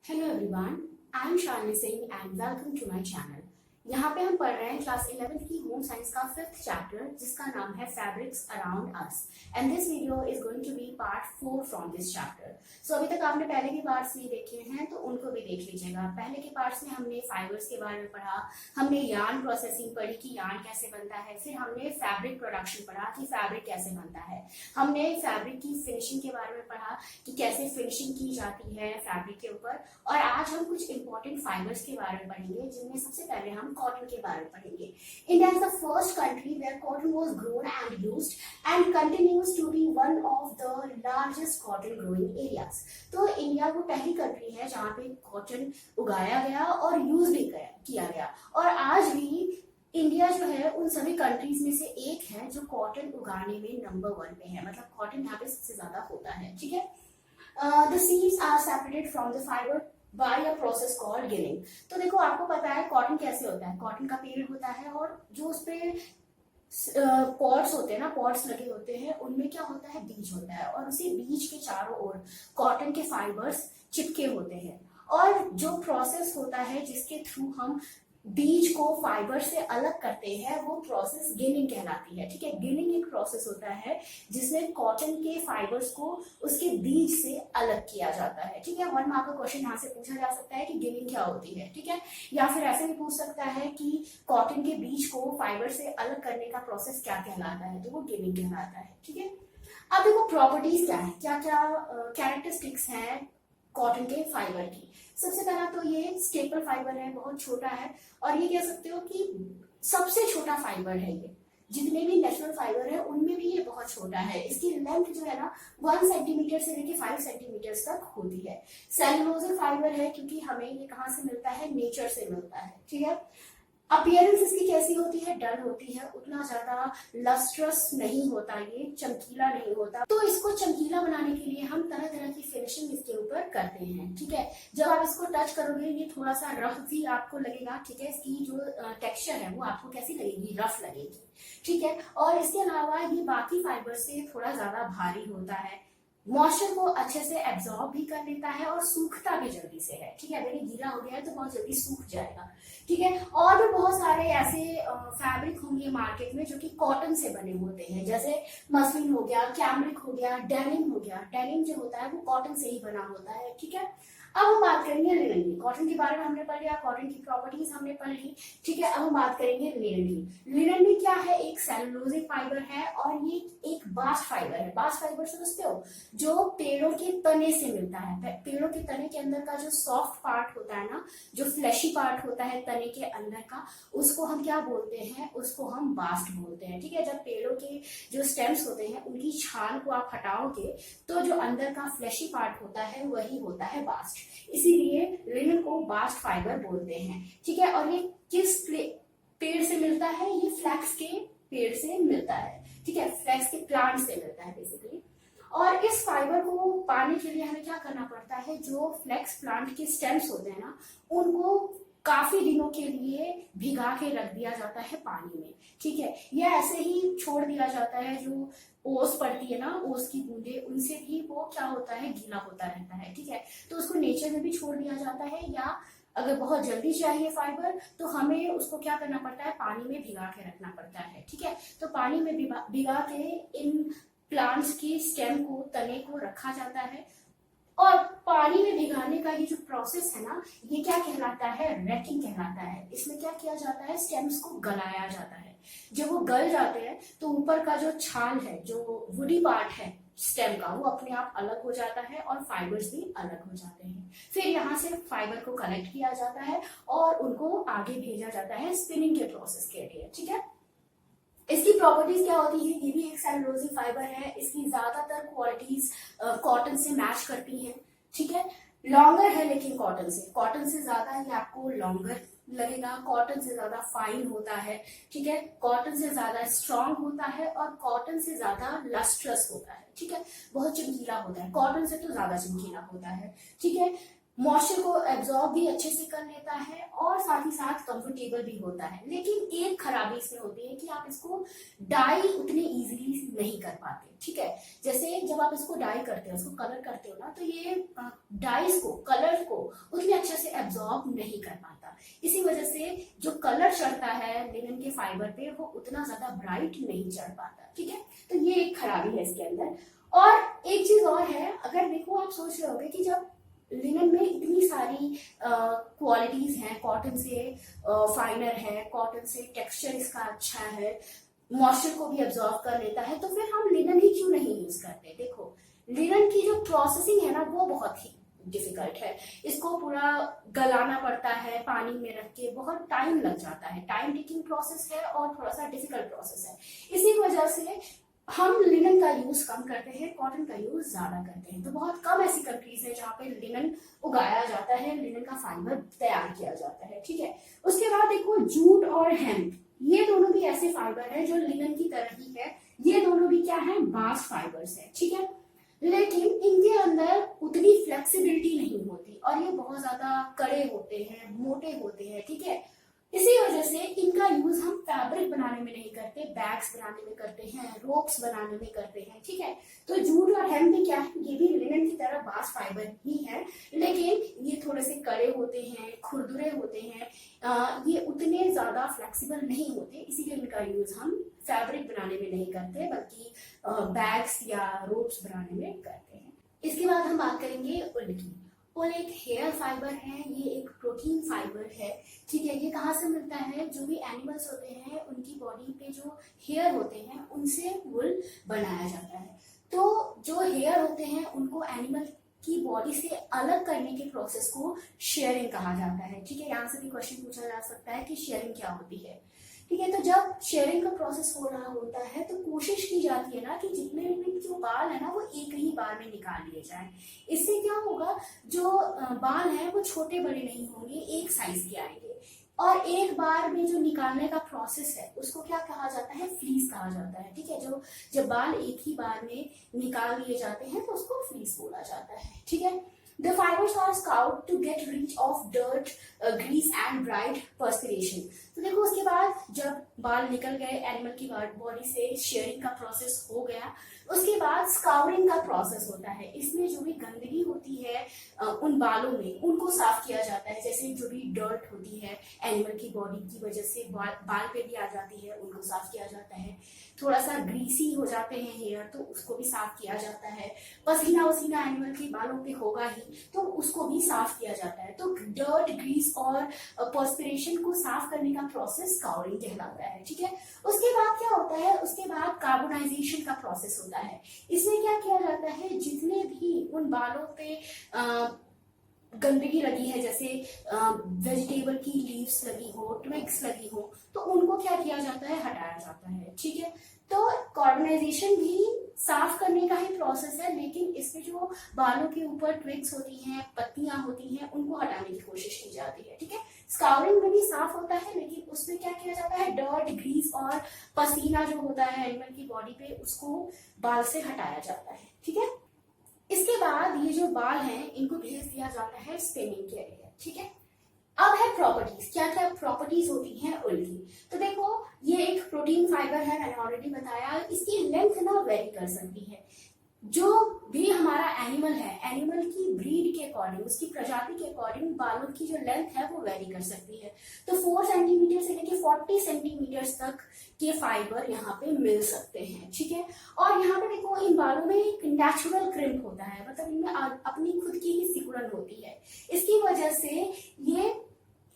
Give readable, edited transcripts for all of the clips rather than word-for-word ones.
Hello everyone, I am Shalini Singh and welcome to my channel. यहाँ पे हम पढ़ रहे हैं क्लास 11th की होम साइंस का 5th चैप्टर जिसका नाम है fabrics around us and this video is going to be part 4 from this chapter. So अभी तक आपने पहले के पार्ट्स नहीं देखे हैं तो उनको भी देख लीजिएगा। पहले के पार्ट्स में हमने फाइबर्स के बारे में पढ़ा, हमने यार्न प्रोसेसिंग पढ़ी कि यार्न कैसे बनता है, फिर हमने फैब्रिक प्रोडक्शन पढ़ा कि फैब्रिक कैसे बनता है, हमने फैब्रिक की फिनिशिंग के बारे में पढ़ा कि कैसे फिनिशिंग की जाती है फैब्रिक के ऊपर, और आज हम कुछ इंपॉर्टेंट फाइबर्स के बारे में पढ़ेंगे जिनमें सबसे पहले हम कॉटन के बारे में पढ़ेंगे। India is the first country where cotton was grown and used and continues to be one of the largest cotton growing areas. तो इंडिया वो पहली कंट्री है जहाँ पे कॉटन उगाया गया और यूज भी किया गया, और आज भी इंडिया जो है उन सभी कंट्रीज में से एक है जो कॉटन उगाने में नंबर 1 पे है, मतलब कॉटन यहाँ पे सबसे ज्यादा होता है। ठीक है, the seeds are separated from the fiber by a process called ginning। तो देखो, आपको पता है कॉटन कैसे होता है। कॉटन का पेड़ होता है और जो उस पे पॉट्स होते हैं ना, पॉट्स लगे होते हैं, उनमें क्या होता है, बीज होता है, और उसी बीज के चारों ओर कॉटन के फाइबर्स चिपके होते हैं। और जो प्रोसेस होता है जिसके थ्रू हम बीज को फाइबर से अलग करते हैं वो प्रोसेस गिनिंग कहलाती है। ठीक है, गिनिंग एक प्रोसेस होता है जिसमें कॉटन के फाइबर्स को उसके बीज से अलग किया जाता है। ठीक है, 1 मार्क का क्वेश्चन यहाँ से पूछा जा सकता है कि गिनिंग क्या होती है। ठीक है, या फिर ऐसे भी पूछ सकता है कि कॉटन के बीज को फाइबर से अलग करने का प्रोसेस क्या कहलाता है, तो वो गिनिंग कहलाता है। ठीक है, अब देखो प्रॉपर्टीज क्या है, क्या क्या कैरेक्टरिस्टिक्स हैं कॉटन के फाइबर की। सबसे पहला तो ये स्टेपल फाइबर है, बहुत छोटा है, और ये कह सकते हो कि सबसे छोटा फाइबर है। ये जितने भी नेचुरल फाइबर है उनमें भी ये बहुत छोटा है। इसकी लेंथ जो है ना 1 सेंटीमीटर से लेके 5 सेंटीमीटर तक होती है। सेलुलोज फाइबर है क्योंकि हमें ये कहाँ से मिलता है, नेचर से मिलता है। ठीक है, अपीयरेंस इसकी कैसी होती है, डल होती है, उतना ज्यादा लस्ट्रस नहीं होता, ये चमकीला नहीं होता। तो इसको चमकीला बनाने के लिए हम तरह तरह की फिनिशिंग इसके ऊपर करते हैं। ठीक है, जब आप इसको टच करोगे ये थोड़ा सा रफ भी आपको लगेगा। ठीक है, इसकी जो टेक्सचर है वो आपको कैसी लगेगी, रफ लगेगी। ठीक है, और इसके अलावा ये बाकी फाइबर से थोड़ा ज्यादा भारी होता है, मॉइस्चर को अच्छे से एब्जॉर्ब भी कर लेता है और सूखता भी जल्दी से है। ठीक है, अगर ये गीला हो गया है तो बहुत जल्दी सूख जाएगा। ठीक है, और भी बहुत सारे ऐसे फैब्रिक होंगे मार्केट में जो कि कॉटन से बने होते हैं, जैसे मसलिन हो गया, कैमरिक हो गया, डेनिम हो गया। डेनिम जो होता है वो कॉटन से ही बना होता है। ठीक है, अब हम बात करेंगे लिनन की। कॉटन के बारे में हमने पढ़ लिया, कॉटन की प्रॉपर्टीज हमने पढ़ ली। ठीक है, अब हम बात करेंगे लिनन की। लिनन में क्या है, एक सेलुलोजिक फाइबर है और ये एक बास्ट फाइबर है। बास्ट फाइबर समझते हो, जो पेड़ों के तने से मिलता है। पेड़ों के तने के अंदर का जो सॉफ्ट पार्ट होता है ना, जो फ्लैशी पार्ट होता है तने के अंदर का, उसको हम क्या बोलते हैं, उसको हम बास्ट बोलते हैं। ठीक है, जब पेड़ों के जो स्टेम्स होते हैं उनकी छाल को आप हटाओगे तो जो अंदर का फ्लैशी पार्ट होता है वही होता है बास्ट, इसीलिए लिनन को बास्ट फाइबर बोलते हैं। ठीक है, और ये किस पेड़ से मिलता है, ये फ्लैक्स के पेड़ से मिलता है। ठीक है, फ्लैक्स के प्लांट से मिलता है बेसिकली। और इस फाइबर को पाने के लिए हमें क्या करना पड़ता है, जो फ्लैक्स प्लांट के स्टेम्स होते हैं ना, उनको काफी दिनों के लिए भिगा के रख दिया जाता है पानी में। ठीक है, या ऐसे ही छोड़ दिया जाता है, जो ओस पड़ती है ना, ओस की बूंदे, उनसे भी वो क्या होता है, गीला होता रहता है। ठीक है, तो उसको नेचर में भी छोड़ दिया जाता है, या अगर बहुत जल्दी चाहिए फाइबर तो हमें उसको क्या करना पड़ता है, पानी में भिगा के रखना पड़ता है। ठीक है, तो पानी में भिगा के इन प्लांट्स की स्टेम को, तने को रखा जाता है, और पानी में भिगाने का ये जो प्रोसेस है ना, ये क्या कहलाता है, रैकिंग कहलाता है। इसमें क्या किया जाता है, स्टेम्स को गलाया जाता है। जब वो गल जाते हैं तो ऊपर का जो छाल है, जो वुडी पार्ट है स्टेम का, वो अपने आप अलग हो जाता है और फाइबर्स भी अलग हो जाते हैं। फिर यहाँ से फाइबर को कलेक्ट किया जाता है और उनको आगे भेजा जाता है स्पिनिंग के प्रोसेस के लिए। ठीक है, इसकी प्रॉपर्टीज क्या होती है, ये भी एक सेलुलोजिक फाइबर है। इसकी ज्यादातर क्वालिटीज कॉटन से मैच करती हैं। ठीक है, लॉन्गर है लेकिन कॉटन से ज्यादा ये आपको लॉन्गर लगेगा, कॉटन से ज्यादा फाइन होता है। ठीक है, कॉटन से ज्यादा स्ट्रांग होता है और कॉटन से ज्यादा लस्ट्रस होता है। ठीक है, बहुत चमकीला होता है, कॉटन से तो ज्यादा चमकीला होता है। ठीक है, मॉइस्चर को एब्जॉर्ब भी अच्छे से कर लेता है और साथ ही साथ कंफर्टेबल भी होता है। लेकिन एक खराबी इसमें होती है कि आप इसको डाई उतने इजीली नहीं कर पाते, ठीक है। जैसे जब आप इसको डाई करते हो, उसको कलर करते हो ना, तो ये डाइस को, कलर को उतने अच्छे से एब्जॉर्ब नहीं कर पाता। इसी वजह से जो कलर चढ़ता है लिनन के फाइबर पे वो उतना ज्यादा ब्राइट नहीं चढ़ पाता, ठीक है। तो ये एक खराबी है इसके अंदर। और एक चीज और है, अगर देखो आप सोच रहे होगे कि जब लिनन में इतनी सारी क्वालिटीज हैं, कॉटन से फाइनर है, कॉटन से टेक्सचर इसका अच्छा है, मॉइस्चर को भी एब्जॉर्ब कर लेता है, तो फिर हम लिनन ही क्यों नहीं यूज करते। देखो लिनन की जो प्रोसेसिंग है ना वो बहुत ही डिफिकल्ट है। इसको पूरा गलाना पड़ता है पानी में रख के, बहुत टाइम लग जाता है, टाइम टेकिंग प्रोसेस है और थोड़ा सा डिफिकल्ट प्रोसेस है। इसी वजह से हम लिनन का यूज कम करते हैं, कॉटन का यूज ज्यादा करते हैं। तो बहुत कम ऐसी कंट्रीज है जहाँ पे लिनन उगाया जाता है, लिनन का फाइबर तैयार किया जाता है, ठीक है। उसके बाद देखो जूट और हेम्प, ये दोनों भी ऐसे फाइबर है जो लिनन की तरह ही है। ये दोनों भी क्या है, बास्ट फाइबर्स है, ठीक है। लेकिन इनके अंदर उतनी फ्लेक्सिबिलिटी नहीं होती और ये बहुत ज्यादा कड़े होते हैं, मोटे होते हैं, ठीक है। इसी वजह से इनका यूज हम फैब्रिक बनाने में नहीं करते, बैग्स बनाने में करते हैं, रोप्स बनाने में करते हैं, ठीक है। तो जूट और हेम्प भी क्या है, ये भी लिनन की तरह बास्ट फाइबर ही है, लेकिन ये थोड़े से कड़े होते हैं, खुरदुरे होते हैं, ये उतने ज्यादा फ्लेक्सिबल नहीं होते, इसीलिए इनका यूज हम फैब्रिक बनाने में नहीं करते बल्कि बैग्स या रोप्स बनाने में करते हैं। इसके बाद हम बात करेंगे उल की। उल एक हेयर फाइबर है, ये एक प्रोटीन फाइबर है, ठीक है। ये कहाँ से मिलता है, जो भी एनिमल्स होते हैं उनकी बॉडी पे जो हेयर होते हैं उनसे वुल बनाया जाता है। तो जो हेयर होते हैं उनको एनिमल की बॉडी से अलग करने के प्रोसेस को शेयरिंग कहा जाता है, ठीक है। यहाँ से भी क्वेश्चन पूछा जा सकता है कि शेयरिंग क्या होती है, ठीक है। तो जब शेयरिंग का प्रोसेस हो रहा होता है तो कोशिश की जाती है ना कि जितने भी जो बाल है ना वो एक ही बार में निकाल लिए जाए। इससे क्या होगा, जो बाल हैं वो छोटे बड़े नहीं होंगे, एक साइज के आएंगे। और एक बार में जो निकालने का प्रोसेस है उसको क्या कहा जाता है, फ्रीज कहा जाता है, ठीक है। जो जब बाल एक ही बार में निकाल लिए जाते हैं तो उसको फ्रीज बोला जाता है, ठीक है। The fibers are scoured to get rid of dirt, grease and bright perspiration. तो देखो उसके बाद जब बाल निकल गए एनिमल की बॉडी से, शेयरिंग का प्रोसेस हो गया, उसके बाद स्काउरिंग का प्रोसेस होता है। इसमें जो भी गंदगी होती है उन बालों में उनको साफ किया जाता है। जैसे जो भी डर्ट होती है एनिमल की बॉडी की वजह से बाल पे भी आ जाती है, उनको साफ किया जाता है। थोड़ा सा ग्रीसी हो जाते हैं हेयर तो उसको भी साफ किया जाता है। पसीना वसीना एनिमल के बालों पे होगा ही तो उसको भी साफ किया जाता है। तो डर्ट, ग्रीस और पर्सपिरेशन को साफ करने का प्रोसेस स्काउरिंग कहलाता है, ठीक है। उसके बाद क्या होता है, उसके बाद कार्बोनाइजेशन का प्रोसेस होता है। इसमें क्या किया जाता है, जितने भी उन बालों पे गंदगी लगी है, जैसे वेजिटेबल की लीव्स लगी हो, ट्विग्स लगी हो, तो उनको क्या किया जाता है, हटाया जाता है, ठीक है। तो कार्बोनाइजेशन भी साफ करने का ही प्रोसेस है, लेकिन इसमें जो बालों के ऊपर ट्विग्स होती हैं, पत्तियां होती हैं, उनको हटाने की कोशिश की जाती है, ठीक है। स्काउरिंग में भी साफ होता है, लेकिन उसमें क्या किया जाता है, डर्ट, ग्रीस और पसीना जो होता है एनिमल की बॉडी पे उसको बाल से हटाया जाता है, ठीक है। इसके बाद ये जो बाल हैं इनको भेज दिया जाता है स्पिनिंग के लिए, ठीक है। अब है प्रॉपर्टीज, क्या क्या प्रॉपर्टीज होती हैं उल की। तो देखो ये एक प्रोटीन फाइबर है, मैंने ऑलरेडी बताया। इसकी लेंथ ना वेरी कर सकती है। जो भी हमारा एनिमल है, एनिमल की ब्रीड के अकॉर्डिंग, उसकी प्रजाति के अकॉर्डिंग बालों की जो लेंथ है वो वेरी कर सकती है। तो 4 सेंटीमीटर से लेकर 40 सेंटीमीटर तक के फाइबर यहाँ पे मिल सकते हैं, ठीक है। और यहाँ पे देखो इन बालों में एक नेचुरल क्रिम्प होता है, मतलब इनमें अपनी खुद की ही सिकुड़न होती है। इसकी वजह से ये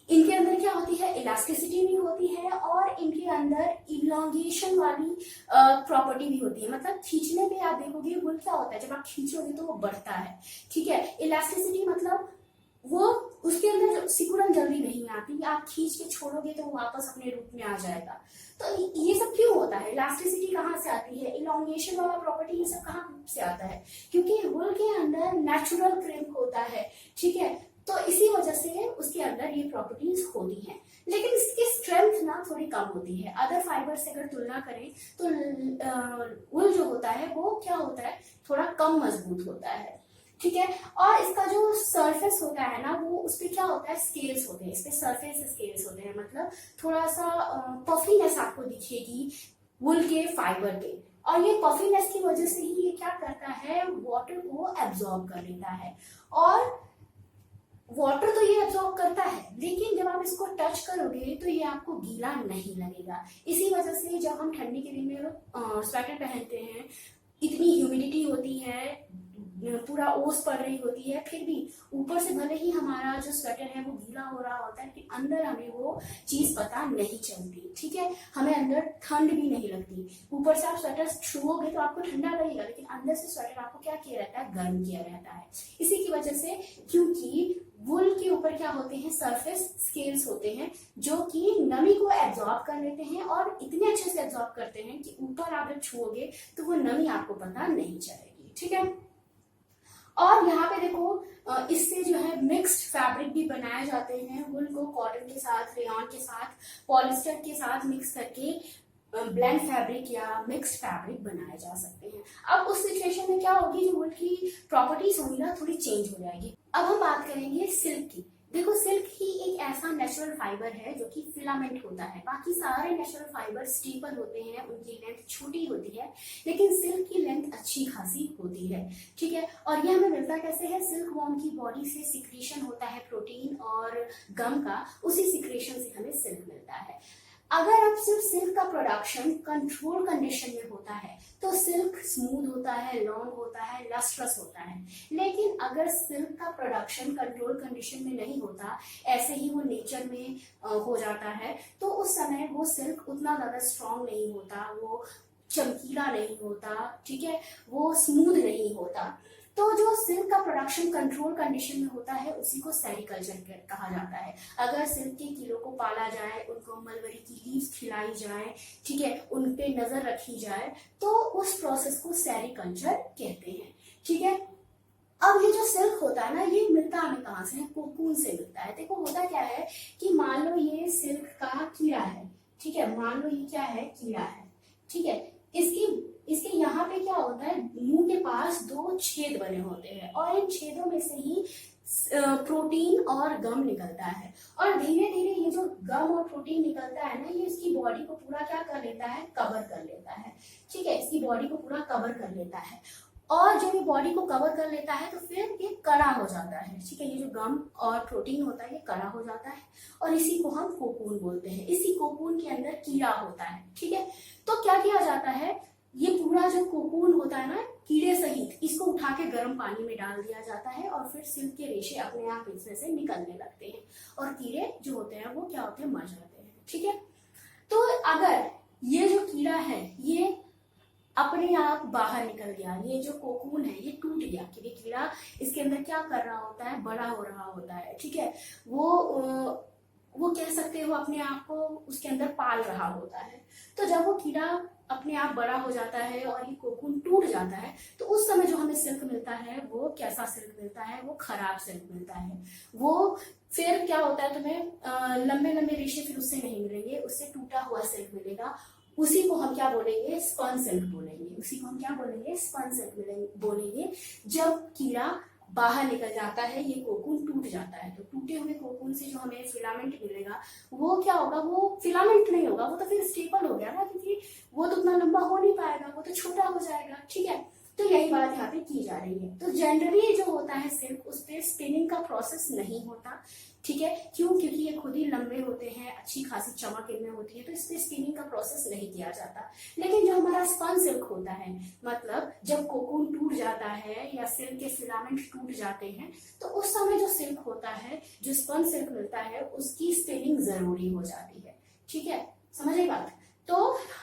इनके अंदर क्या होती है, इलास्टिसिटी भी होती है और इनके अंदर इलॉन्गेशन वाली प्रॉपर्टी भी होती है। मतलब खींचने पे आप देखोगे वो क्या होता है, जब आप खींचोगे तो वो बढ़ता है, ठीक है। इलास्टिसिटी मतलब वो उसके अंदर सिकुड़न जल्दी नहीं आती, आप खींच के छोड़ोगे तो वो वापस अपने रूप में आ जाएगा। तो ये सब क्यों होता है, इलास्टिसिटी कहाँ से आती है, इलॉन्गेशन वाला प्रॉपर्टी, ये सब कहाँ से आता है, क्योंकि वुल के अंदर नेचुरल क्रिम्प होता है, ठीक है। तो इसी वजह से उसके अंदर ये प्रॉपर्टीज होती हैं, लेकिन इसकी स्ट्रेंथ ना थोड़ी कम होती है। अदर फाइबर से अगर तुलना करें तो वुल जो होता है वो क्या होता है, थोड़ा कम मजबूत होता है। ठीक है। और इसका जो सरफेस होता है ना, वो उस पे क्या होता है, स्केल्स होते हैं, इस पे सरफेस स्केल्स होते हैं, मतलब थोड़ा सा पफीनेस आपको दिखेगी वुल के फाइबर के। और ये पफीनेस की वजह से ही ये क्या करता है, वाटर को एब्जॉर्ब कर लेता है। और वाटर तो ये एब्जॉर्ब करता है, लेकिन जब आप इसको टच करोगे तो ये आपको गीला नहीं लगेगा। इसी वजह से जब हम ठंडी के दिन में स्वेटर पहनते हैं, इतनी ह्यूमिडिटी होती है, पूरा ओस पड़ रही होती है, फिर भी ऊपर से भले ही हमारा जो स्वेटर है वो गीला हो रहा होता है, लेकिन अंदर हमें वो चीज पता नहीं चलती। ठीक है, हमें अंदर ठंड भी नहीं लगती। ऊपर से आप स्वेटर छुओगे तो आपको ठंडा लगेगा, लेकिन अंदर से स्वेटर आपको क्या किया रहता है, गर्म किया रहता है। इसी की वजह से, क्योंकि वुल के ऊपर क्या होते हैं, सरफेस स्केल्स होते हैं, जो कि नमी को एब्जॉर्ब कर लेते हैं, और इतने अच्छे से एब्जॉर्ब करते हैं कि ऊपर आप जब छुओगे तो वो नमी आपको पता नहीं चलेगी। ठीक है। और यहाँ पे देखो, इससे जो है मिक्स्ड फैब्रिक भी बनाए जाते हैं। वुल को कॉटन के साथ, रेयॉन के साथ, पॉलिस्टर के साथ मिक्स करके ब्लेंड फैब्रिक या मिक्स्ड फैब्रिक बनाए जा सकते हैं। अब उस सिचुएशन में क्या होगी, जो वुल की प्रॉपर्टीज होंगी ना, थोड़ी चेंज हो जाएगी। अब हम बात करेंगे सिल्क की। देखो, सिल्क ही एक ऐसा नेचुरल फाइबर है जो कि फिलामेंट होता है। बाकी सारे नेचुरल फाइबर स्टेपल होते हैं, उनकी लेंथ छोटी होती है, लेकिन सिल्क की लेंथ अच्छी खासी होती है। ठीक है। और ये हमें मिलता कैसे है, सिल्क वॉर्म की बॉडी से सिक्रीशन होता है प्रोटीन और गम का, उसी सिक्रीशन से हमें सिल्क मिलता है। अगर अब सिर्फ सिल्क का प्रोडक्शन कंट्रोल कंडीशन में होता है तो सिल्क स्मूथ होता है, लॉन्ग होता है, लस्ट्रस होता है। लेकिन अगर सिल्क का प्रोडक्शन कंट्रोल कंडीशन में नहीं होता, ऐसे ही वो नेचर में हो जाता है, तो उस समय वो सिल्क उतना ज्यादा स्ट्रांग नहीं होता, वो चमकीला नहीं होता। ठीक है, वो स्मूथ नहीं होता। तो जो सिल्क का प्रोडक्शन कंट्रोल कंडीशन में होता है, उसी को सेरिकल्चर कहा जाता है। अगर सिल्क के कीड़ों को पाला जाए, उनको मलबरी की लीव्स खिलाई जाए, ठीक है, उन पे नजर रखी जाए, तो उस प्रोसेस को सेरिकल्चर कहते हैं। ठीक है। अब ये जो सिल्क होता है ना, ये मिलता हमें कहाँ से है, कोकून से मिलता है। देखो, होता क्या है कि मान लो ये सिल्क का कीड़ा है। ठीक है, मान लो ये क्या है, कीड़ा है। ठीक है, इसके यहाँ पे क्या होता है, मुंह के पास 2 छेद बने होते हैं, और इन छेदों में से ही प्रोटीन और गम निकलता है। और धीरे धीरे ये जो गम और प्रोटीन निकलता है ना, ये इसकी बॉडी को पूरा क्या कर लेता है, कवर कर लेता है। ठीक है, इसकी बॉडी को पूरा कवर कर लेता है। और जब ये बॉडी को कवर कर लेता है तो फिर ये कड़ा हो जाता है। ठीक है, ये जो गम और प्रोटीन होता है ये कड़ा हो जाता है, और इसी को हम कोकून बोलते हैं। इसी कोकून के अंदर कीड़ा होता है। ठीक है, तो क्या किया जाता है, ये पूरा जो कोकून होता है ना, कीड़े सहित, इसको उठा के गर्म पानी में डाल दिया जाता है, और फिर सिल्क के रेशे अपने आप इसमें से निकलने लगते हैं, और कीड़े जो होते हैं वो क्या होते हैं, मर जाते हैं। ठीक है, तो अगर ये जो कीड़ा है ये अपने आप बाहर निकल गया, ये जो कोकून है ये टूट गया, क्योंकि कीड़ा इसके अंदर क्या कर रहा होता है, बड़ा हो रहा होता है। ठीक है, वो कह सकते हो अपने आप को उसके अंदर पाल रहा होता है। तो जब वो कीड़ा अपने आप बड़ा हो जाता है और ये कोकून टूट जाता है, तो उस समय जो हमें सिल्क मिलता है वो कैसा सिल्क मिलता है, वो खराब सिल्क मिलता है। वो फिर क्या होता है, तुम्हें लंबे लंबे रेशे फिर उससे नहीं मिलेंगे, उससे टूटा हुआ सिल्क मिलेगा। उसी को हम क्या बोलेंगे, स्पन सिल्क बोलेंगे। उसी को हम क्या बोलेंगे, स्पन सिल्क बोलेंगे। जब कीड़ा बाहर निकल जाता है, ये कोकून टूट जाता है, तो टूटे हुए कोकून से जो हमें फिलामेंट मिलेगा वो क्या होगा, वो फिलामेंट नहीं होगा, वो तो फिर स्टेपल हो गया ना, क्योंकि वो तो उतना लंबा हो नहीं पाएगा, वो तो छोटा हो जाएगा। ठीक है, तो यही बात यहाँ पे की जा रही है। तो जनरली जो होता है सिल्क, उस पर स्पिनिंग का प्रोसेस नहीं होता। ठीक है, क्यों, क्योंकि ये खुद ही लंबे होते हैं, अच्छी खासी चमक इनमें होती है, तो इस पे स्पिनिंग का प्रोसेस नहीं किया जाता। लेकिन जो हमारा स्पन सिल्क होता है, मतलब जब कोकून टूट जाता है या सिल्क के फिलामेंट टूट जाते हैं, तो उस समय जो सिल्क होता है, जो स्पन सिल्क मिलता है, उसकी स्पिनिंग जरूरी हो जाती है। ठीक है, समझ आई बात। तो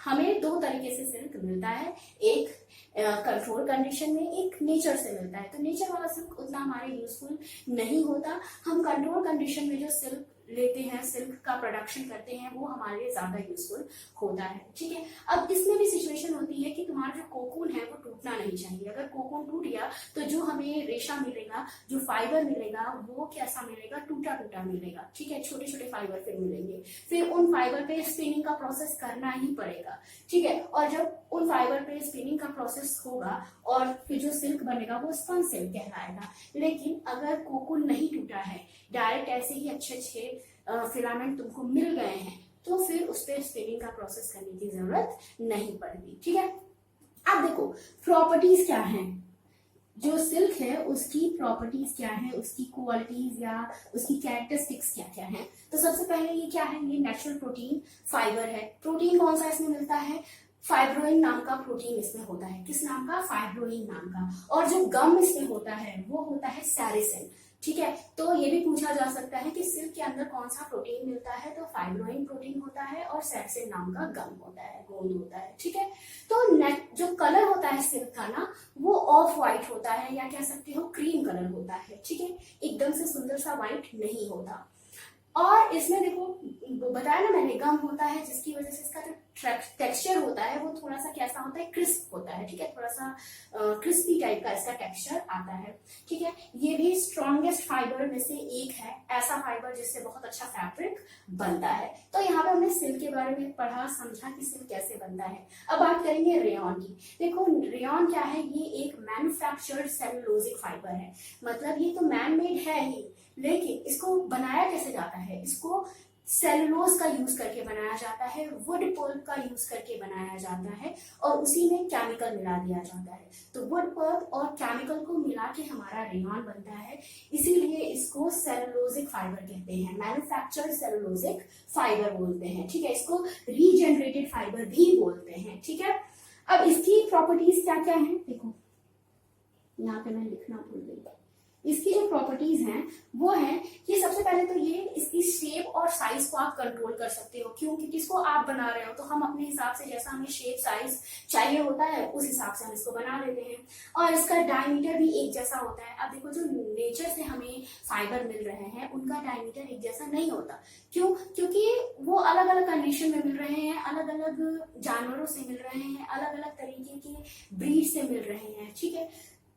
हमें 2 तरीके से सिल्क मिलता है, एक कंट्रोल कंडीशन में, एक नेचर से मिलता है। तो नेचर वाला सिल्क उतना हमारे यूजफुल नहीं होता। हम कंट्रोल कंडीशन में जो सिल्क लेते हैं, सिल्क का प्रोडक्शन करते हैं, वो हमारे लिए ज्यादा यूजफुल होता है। ठीक है, अब इसमें भी सिचुएशन होती है कि तुम्हारा जो कोकून है वो टूटना नहीं चाहिए। अगर कोकून टूट गया तो जो हमें रेशा मिलेगा, जो फाइबर मिलेगा, वो कैसा मिलेगा, टूटा टूटा मिलेगा। ठीक है, छोटे छोटे फाइबर फिर मिलेंगे, फिर उन फाइबर पे स्पिनिंग का प्रोसेस करना ही पड़ेगा। ठीक है, और जब उन फाइबर पे स्पिनिंग का प्रोसेस होगा और फिर जो सिल्क बनेगा वो स्पन सिल्क कहलाएगा। लेकिन अगर कोकून नहीं टूटा है, डायरेक्ट ऐसे ही अच्छे अच्छे फिलामेंट तुमको मिल गए हैं, तो फिर उस पर स्पिनिंग का प्रोसेस करने की जरूरत नहीं पड़ती। ठीक है, अब देखो प्रॉपर्टीज क्या हैं, जो सिल्क है उसकी प्रॉपर्टीज क्या है, उसकी क्वालिटीज या उसकी कैरेक्टरिस्टिक्स क्या क्या है। तो सबसे पहले ये क्या है, ये नेचुरल प्रोटीन फाइबर है। प्रोटीन कौन सा इसमें मिलता है, फाइब्रोइन नाम का प्रोटीन इसमें होता है। किस नाम का, फाइब्रोइन नाम का। और जो गम इसमें होता है वो होता है सैरिसिन। ठीक है, तो ये भी पूछा जा सकता है कि सिल्क के अंदर कौन सा प्रोटीन मिलता है, तो फाइब्रोइन प्रोटीन होता है और सैरिसिन नाम का गम होता है, गोंद होता है। ठीक है, तो जो कलर होता है सिल्क का ना, वो ऑफ व्हाइट होता है या कह सकते हो क्रीम कलर होता है। ठीक है, एकदम से सुंदर सा व्हाइट नहीं होता। और इसमें देखो बताया ना मैंने, गम होता है जिसकी वजह से इसका जो टेक्सचर होता है वो थोड़ा सा कैसा होता है, क्रिस्प होता है। ठीक है, थोड़ा सा क्रिस्पी टाइप का इसका टेक्सचर आता है। ठीक है, ये भी स्ट्रॉन्गेस्ट फाइबर में से एक है, ऐसा फाइबर जिससे बहुत अच्छा फैब्रिक बनता है। तो यहाँ पे हमने सिल्क के बारे में पढ़ा, समझा कि सिल्क कैसे बनता है। अब बात करेंगे रेयॉन की। देखो रेयॉन क्या है, ये एक मैन्युफैक्चर्ड सेलुलोजिक फाइबर है। मतलब ये तो मैन मेड है ही, लेकिन इसको बनाया कैसे जाता है, इसको सेलुलोज का यूज करके बनाया जाता है, वुड पल्प का यूज करके बनाया जाता है, और उसी में केमिकल मिला दिया जाता है। तो वुड पल्प और केमिकल को मिला के हमारा रेयॉन बनता है, इसीलिए इसको सेलुलोजिक फाइबर कहते हैं, मैन्युफैक्चर्ड सेलुलोजिक फाइबर बोलते हैं। ठीक है, इसको रीजेनरेटेड फाइबर भी बोलते हैं। ठीक है, अब इसकी प्रॉपर्टीज क्या क्या है, देखो यहाँ पे मैं लिखना भूल गई। इसकी जो प्रॉपर्टीज हैं वो है कि सबसे पहले तो ये इसकी शेप और साइज को आप कंट्रोल कर सकते हो। क्यों, क्योंकि इसको आप बना रहे हो तो हम अपने हिसाब से, जैसा हमें शेप साइज चाहिए होता है उस हिसाब से हम इसको बना लेते हैं। और इसका डायमीटर भी एक जैसा होता है। अब देखो जो नेचर से हमें फाइबर मिल रहे हैं उनका डायमीटर एक जैसा नहीं होता। क्यों, क्योंकि वो अलग अलग कंडीशन में मिल रहे हैं, अलग अलग जानवरों से मिल रहे हैं, अलग अलग तरीके के ब्रीड से मिल रहे हैं। ठीक है,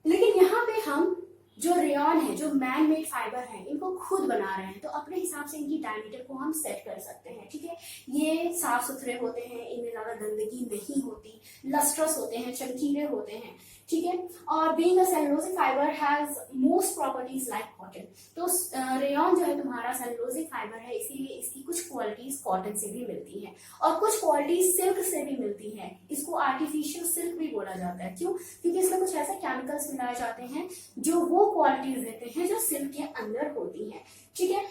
लेकिन यहाँ पे हम जो रेयॉन है, जो मैन मेड फाइबर है, इनको खुद बना रहे हैं, तो अपने हिसाब से इनकी डायमीटर को हम सेट कर सकते हैं। ठीक है, ये साफ सुथरे होते हैं, इनमें ज्यादा गंदगी नहीं होती, लस्ट्रस होते हैं, चमकीले होते हैं। ठीक है, और being a cellulosic fibre has most properties like cotton. तो रेयॉन जो है तुम्हारा सेलुलोजिक फाइबर है, इसीलिए इसकी कुछ क्वालिटीज कॉटन से भी मिलती है और कुछ क्वालिटीज सिल्क से भी मिलती है। इसको आर्टिफिशियल सिल्क भी बोला जाता है। क्यों, क्योंकि इसमें कुछ ऐसे केमिकल्स मिलाए जाते हैं जो वो क्वालिटीज देते हैं जो सिल्क के अंदर होती हैं। ठीक है,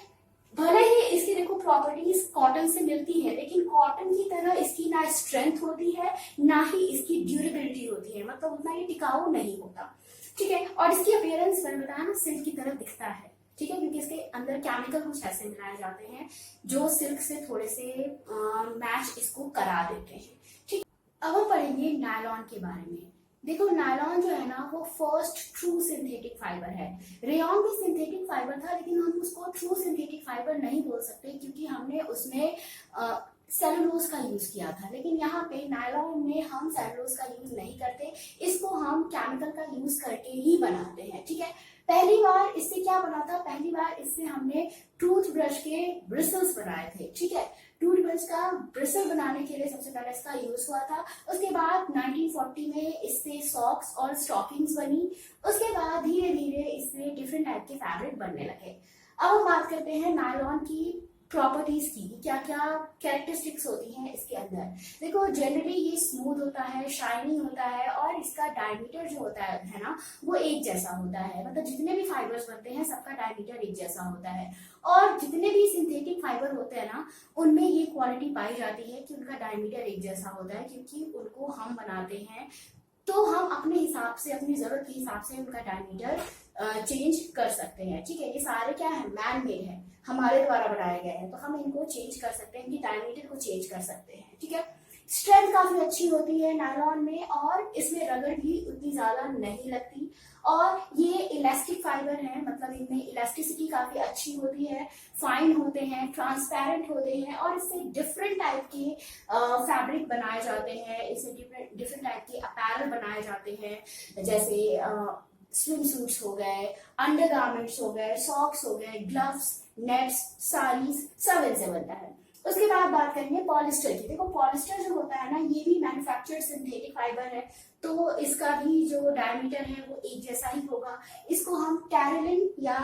भले ही इसकी देखो प्रॉपर्टीज कॉटन से मिलती है, लेकिन कॉटन की तरह इसकी ना स्ट्रेंथ होती है ना ही इसकी ड्यूरेबिलिटी होती है, मतलब उतना ये टिकाऊ नहीं होता। ठीक है, और इसकी अपीयरेंस मैंने बताया ना सिल्क की तरह दिखता है। ठीक है, क्योंकि इसके अंदर केमिकल कुछ ऐसे मिलाए जाते हैं जो सिल्क से थोड़े से मैच इसको करा देते हैं। ठीक, अब हम पढ़ेंगे नायलॉन के बारे में। देखो नायलॉन जो है ना वो फर्स्ट ट्रू सिंथेटिक फाइबर है। रेयॉन भी सिंथेटिक फाइबर था, लेकिन हम उसको ट्रू सिंथेटिक फाइबर नहीं बोल सकते क्योंकि हमने उसमें सेलुलोज का यूज किया था। लेकिन यहाँ पे नायलॉन में हम सेलुलोज का यूज नहीं करते, इसको हम केमिकल का यूज करके ही बनाते हैं। ठीक है, पहली बार इससे क्या बना था, पहली बार इससे हमने टूथ ब्रश के ब्रिसल्स बनाए थे। ठीक है, टूथ ब्रश का ब्रिसल बनाने के लिए सबसे पहले इसका यूज हुआ था। उसके बाद 1940 में इससे सॉक्स और स्टॉकिंग्स बनी। उसके बाद धीरे धीरे इससे डिफरेंट टाइप के फैब्रिक बनने लगे। अब हम बात करते हैं नायलॉन की प्रॉपर्टीज की, क्या क्या कैरेक्टरिस्टिक्स होती हैं इसके अंदर। देखो जनरली ये स्मूथ होता है, शाइनी होता है, और इसका डायमीटर जो होता है ना वो एक जैसा होता है। मतलब जितने भी फाइबर्स बनते हैं सबका डायमीटर एक जैसा होता है। और जितने भी सिंथेटिक फाइबर होते हैं ना उनमें ये क्वालिटी पाई जाती है कि उनका डायमीटर एक जैसा होता है, क्योंकि उनको हम बनाते हैं तो हम अपने हिसाब से, अपनी जरूरत के हिसाब से उनका डायमीटर चेंज कर सकते हैं। ठीक है, ये सारे क्या है, मैन मेड है, हमारे द्वारा बनाए गए हैं, तो हम इनको चेंज कर सकते हैं, इनकी डायमीटर को चेंज कर सकते हैं। ठीक है, स्ट्रेंथ काफी अच्छी होती है नायलॉन में, और इसमें रगड़ भी उतनी ज्यादा नहीं लगती, और ये इलास्टिक फाइबर है, मतलब इनमें इलास्टिसिटी काफी अच्छी होती है, फाइन होते हैं, ट्रांसपेरेंट होते हैं, और इससे डिफरेंट टाइप के फैब्रिक बनाए जाते हैं, इससे डिफरेंट डिफरेंट टाइप के अपैरल बनाए जाते हैं, जैसे स्विम सूट्स हो गए, अंडरगारमेंट्स हो गए, सॉक्स हो गए, ग्लव्स, नेट्स, साड़ीज, सब इनसे बनता है। उसके बाद बात करेंगे पॉलिस्टर की। देखो पॉलिस्टर जो होता है ना, ये भी मैन्युफैक्चर्ड सिंथेटिक फाइबर है, तो इसका भी जो डायमीटर है वो एक जैसा ही होगा। इसको हम टैरिलिन या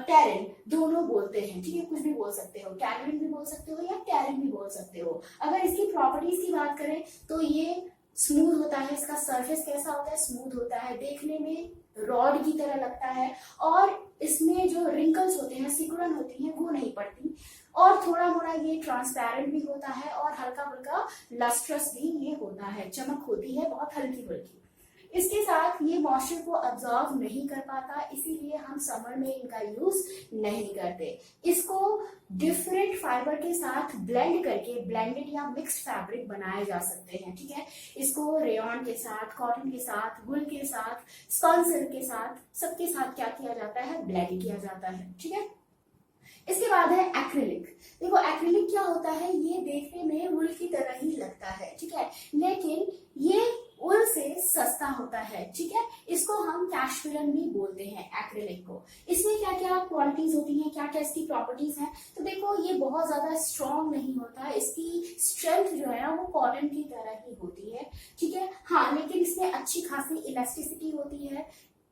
टेरिन दोनों बोलते हैं, ठीक है, कुछ भी बोल सकते हो, टैरिलिन भी बोल सकते हो या टेरिन भी बोल सकते हो। अगर इसकी प्रॉपर्टीज की बात करें तो ये स्मूथ होता है, इसका सरफेस कैसा होता है, स्मूथ होता है, देखने में रॉड की तरह लगता है, और इसमें जो रिंकल्स होते हैं, सिकुड़न होती है, वो नहीं पड़ती, और थोड़ा मोड़ा ये ट्रांसपेरेंट भी होता है, और हल्का फुल्का लस्ट्रस भी ये होता है, चमक होती है बहुत हल्की फुल्की। इसके साथ ये मॉइस्चर को अब्जॉर्व नहीं कर पाता, इसीलिए हम समर में इनका यूज नहीं करते। इसको डिफरेंट फाइबर के साथ ब्लेंड करके ब्लेंडेड या मिक्स्ड फैब्रिक बनाए जा सकते हैं, ठीक है। इसको रेयॉन के साथ, कॉटन के साथ, वुल के साथ, स्पन सिल्क के साथ, सबके साथ क्या किया जाता है, ब्लेंड किया जाता है, ठीक है। इसके बाद है एक्रिलिक। देखो एक्रिलिक क्या होता है, ये देखने में वुल की तरह ही लगता है, ठीक है, लेकिन ये वुल से सस्ता होता है, ठीक है। इसको हम कैशमेरियन भी बोलते हैं एक्रिलिक को। इसमें क्या क्या क्वालिटीज होती हैं, क्या क्या इसकी प्रॉपर्टीज हैं, तो देखो ये बहुत ज्यादा स्ट्रॉन्ग नहीं होता, इसकी स्ट्रेंथ जो है ना वो कॉटन की तरह ही होती है, ठीक है। हाँ, लेकिन इसमें अच्छी खासी इलास्टिसिटी होती है,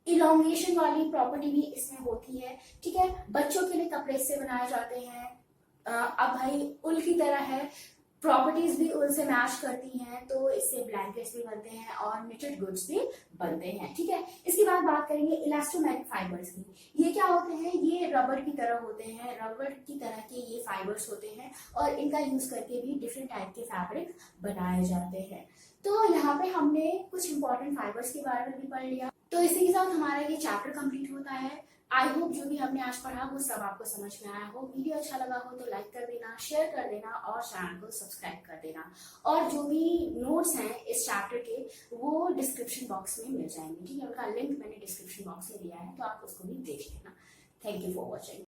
इलोंगेशन वाली प्रॉपर्टी भी इसमें होती है, ठीक है। बच्चों के लिए कपड़े इससे बनाए जाते हैं। अब भाई उल की तरह है, प्रॉपर्टीज भी उल से मैच करती हैं, तो इससे ब्लैंकेट्स भी बनते हैं और निटेड गुड्स भी बनते हैं, ठीक है। इसके बाद बात करेंगे इलास्टोमेरिक फाइबर्स की। ये क्या होते हैं, ये रबर की तरह होते हैं, रबर की तरह के ये फाइबर्स होते हैं, और इनका यूज करके भी डिफरेंट टाइप के फैब्रिक बनाए जाते हैं। तो यहाँ पे हमने कुछ इंपॉर्टेंट फाइबर्स के बारे में भी पढ़ लिया, तो इसी के साथ हमारा ये चैप्टर कंप्लीट होता है। आई होप जो भी हमने आज पढ़ा वो सब आपको समझ में आया हो। वीडियो अच्छा लगा हो तो लाइक कर देना, शेयर कर देना, और चैनल को सब्सक्राइब कर देना। और जो भी नोट्स हैं इस चैप्टर के वो डिस्क्रिप्शन बॉक्स में मिल जाएंगे, ठीक है। उनका लिंक मैंने डिस्क्रिप्शन बॉक्स में दिया है, तो आप उसको भी देख लेना। Thank you for watching.